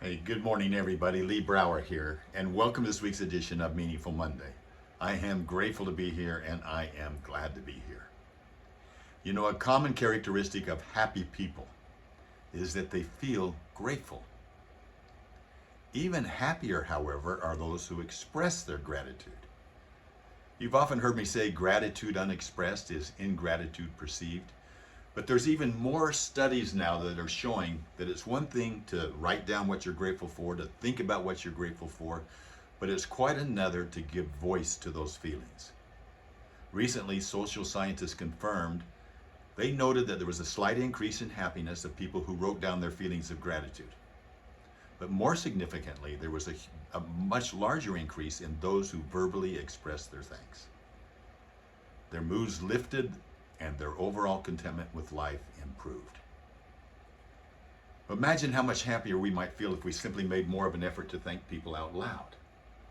Hey, good morning, everybody. Lee Brower here, and welcome to this week's edition of Meaningful Monday. I am grateful to be here, and I am glad to be here. You know, a common characteristic of happy people is that they feel grateful. Even happier, however, are those who express their gratitude. You've often heard me say gratitude unexpressed is ingratitude perceived. But there's even more studies now that are showing that it's one thing to write down what you're grateful for, to think about what you're grateful for, but it's quite another to give voice to those feelings. Recently, social scientists confirmed, they noted that there was a slight increase in happiness of people who wrote down their feelings of gratitude. But more significantly, there was a much larger increase in those who verbally expressed their thanks. Their moods lifted, and their overall contentment with life improved. Imagine how much happier we might feel if we simply made more of an effort to thank people out loud,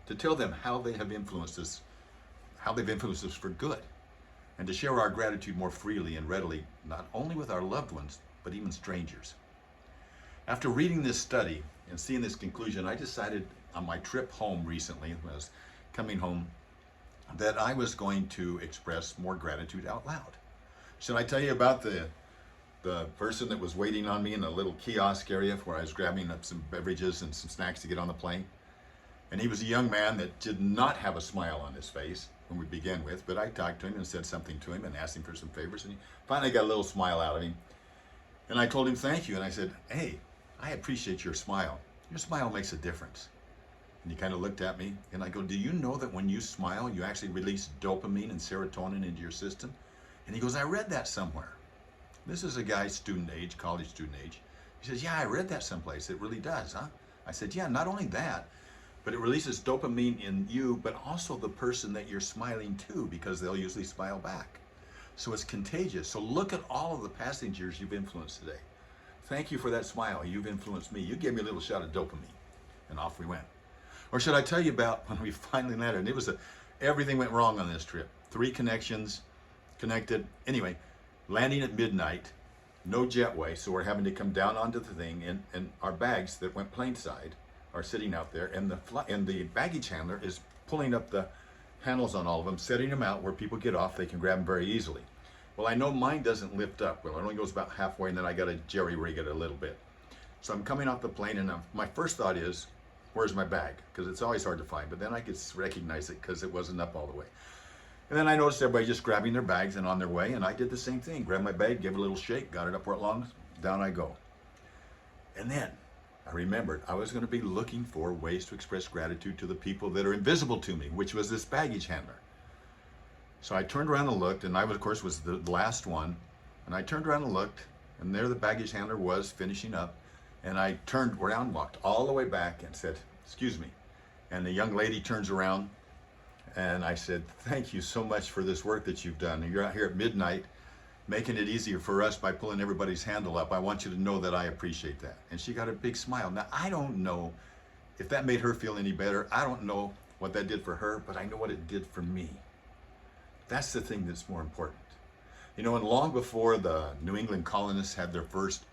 to tell them how they've influenced us for good, and to share our gratitude more freely and readily, not only with our loved ones, but even strangers. After reading this study and seeing this conclusion, I decided on my trip home recently, when I was coming home, that I was going to express more gratitude out loud. Should I tell you about the person that was waiting on me in a little kiosk area where I was grabbing up some beverages and some snacks to get on the plane? And he was a young man that did not have a smile on his face when we began with, but I talked to him and said something to him and asked him for some favors, and he finally got a little smile out of him. And I told him thank you, and I said, hey, I appreciate your smile. Your smile makes a difference. And he kind of looked at me, and I go, do you know that when you smile, you actually release dopamine and serotonin into your system? And he goes, I read that somewhere. This is a guy student age, college student age. He says, yeah, I read that someplace. It really does, huh? I said, yeah, not only that, but it releases dopamine in you, but also the person that you're smiling to, because they'll usually smile back. So it's contagious. So look at all of the passengers you've influenced today. Thank you for that smile. You've influenced me. You gave me a little shot of dopamine. And off we went. Or should I tell you about when we finally landed? And everything went wrong on this trip. 3 connections. Connected. Anyway, landing at midnight, no jetway, so we're having to come down onto the thing, and our bags that went plainside are sitting out there, and the baggage handler is pulling up the handles on all of them, setting them out where people get off, they can grab them very easily. Well, I know mine doesn't lift up. Well, it only goes about halfway, and then I got to jerry-rig it a little bit. So I'm coming off the plane, and my first thought is, where's my bag? Because it's always hard to find, but then I could recognize it because it wasn't up all the way. And then I noticed everybody just grabbing their bags and on their way, and I did the same thing. Grabbed my bag, gave it a little shake, got it up where it belongs, down I go. And then I remembered I was going to be looking for ways to express gratitude to the people that are invisible to me, which was this baggage handler. So I turned around and looked, and I, of course, was the last one. And I turned around and looked, and there the baggage handler was finishing up. And I turned around, walked all the way back, and said, excuse me. And the young lady turns around, and I said, thank you so much for this work that you've done. You're out here at midnight making it easier for us by pulling everybody's handle up. I want you to know that I appreciate that. And she got a big smile. Now, I don't know if that made her feel any better. I don't know what that did for her, but I know what it did for me. That's the thing that's more important. You know, and long before the New England colonists had their first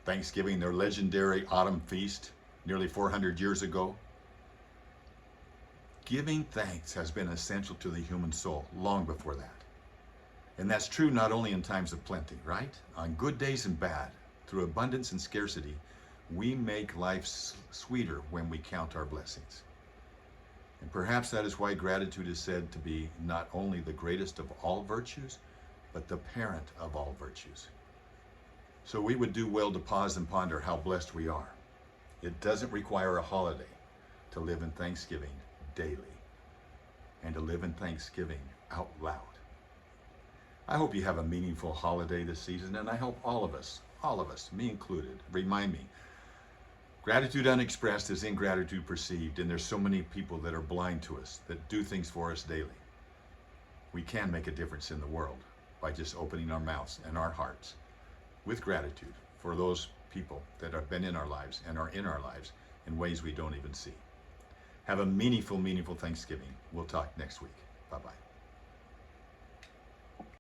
Thanksgiving, their legendary autumn feast, nearly 400 years ago, giving thanks has been essential to the human soul long before that. And that's true not only in times of plenty, right? On good days and bad, through abundance and scarcity, we make life sweeter when we count our blessings. And perhaps that is why gratitude is said to be not only the greatest of all virtues, but the parent of all virtues. So we would do well to pause and ponder how blessed we are. It doesn't require a holiday to live in thanksgiving daily, and to live in thanksgiving out loud. I hope you have a meaningful holiday this season, and I hope all of us, me included, remind me, gratitude unexpressed is ingratitude perceived, and there's so many people that are blind to us, that do things for us daily. We can make a difference in the world by just opening our mouths and our hearts with gratitude for those people that have been in our lives and are in our lives in ways we don't even see. Have a meaningful Thanksgiving. We'll talk next week. Bye-bye.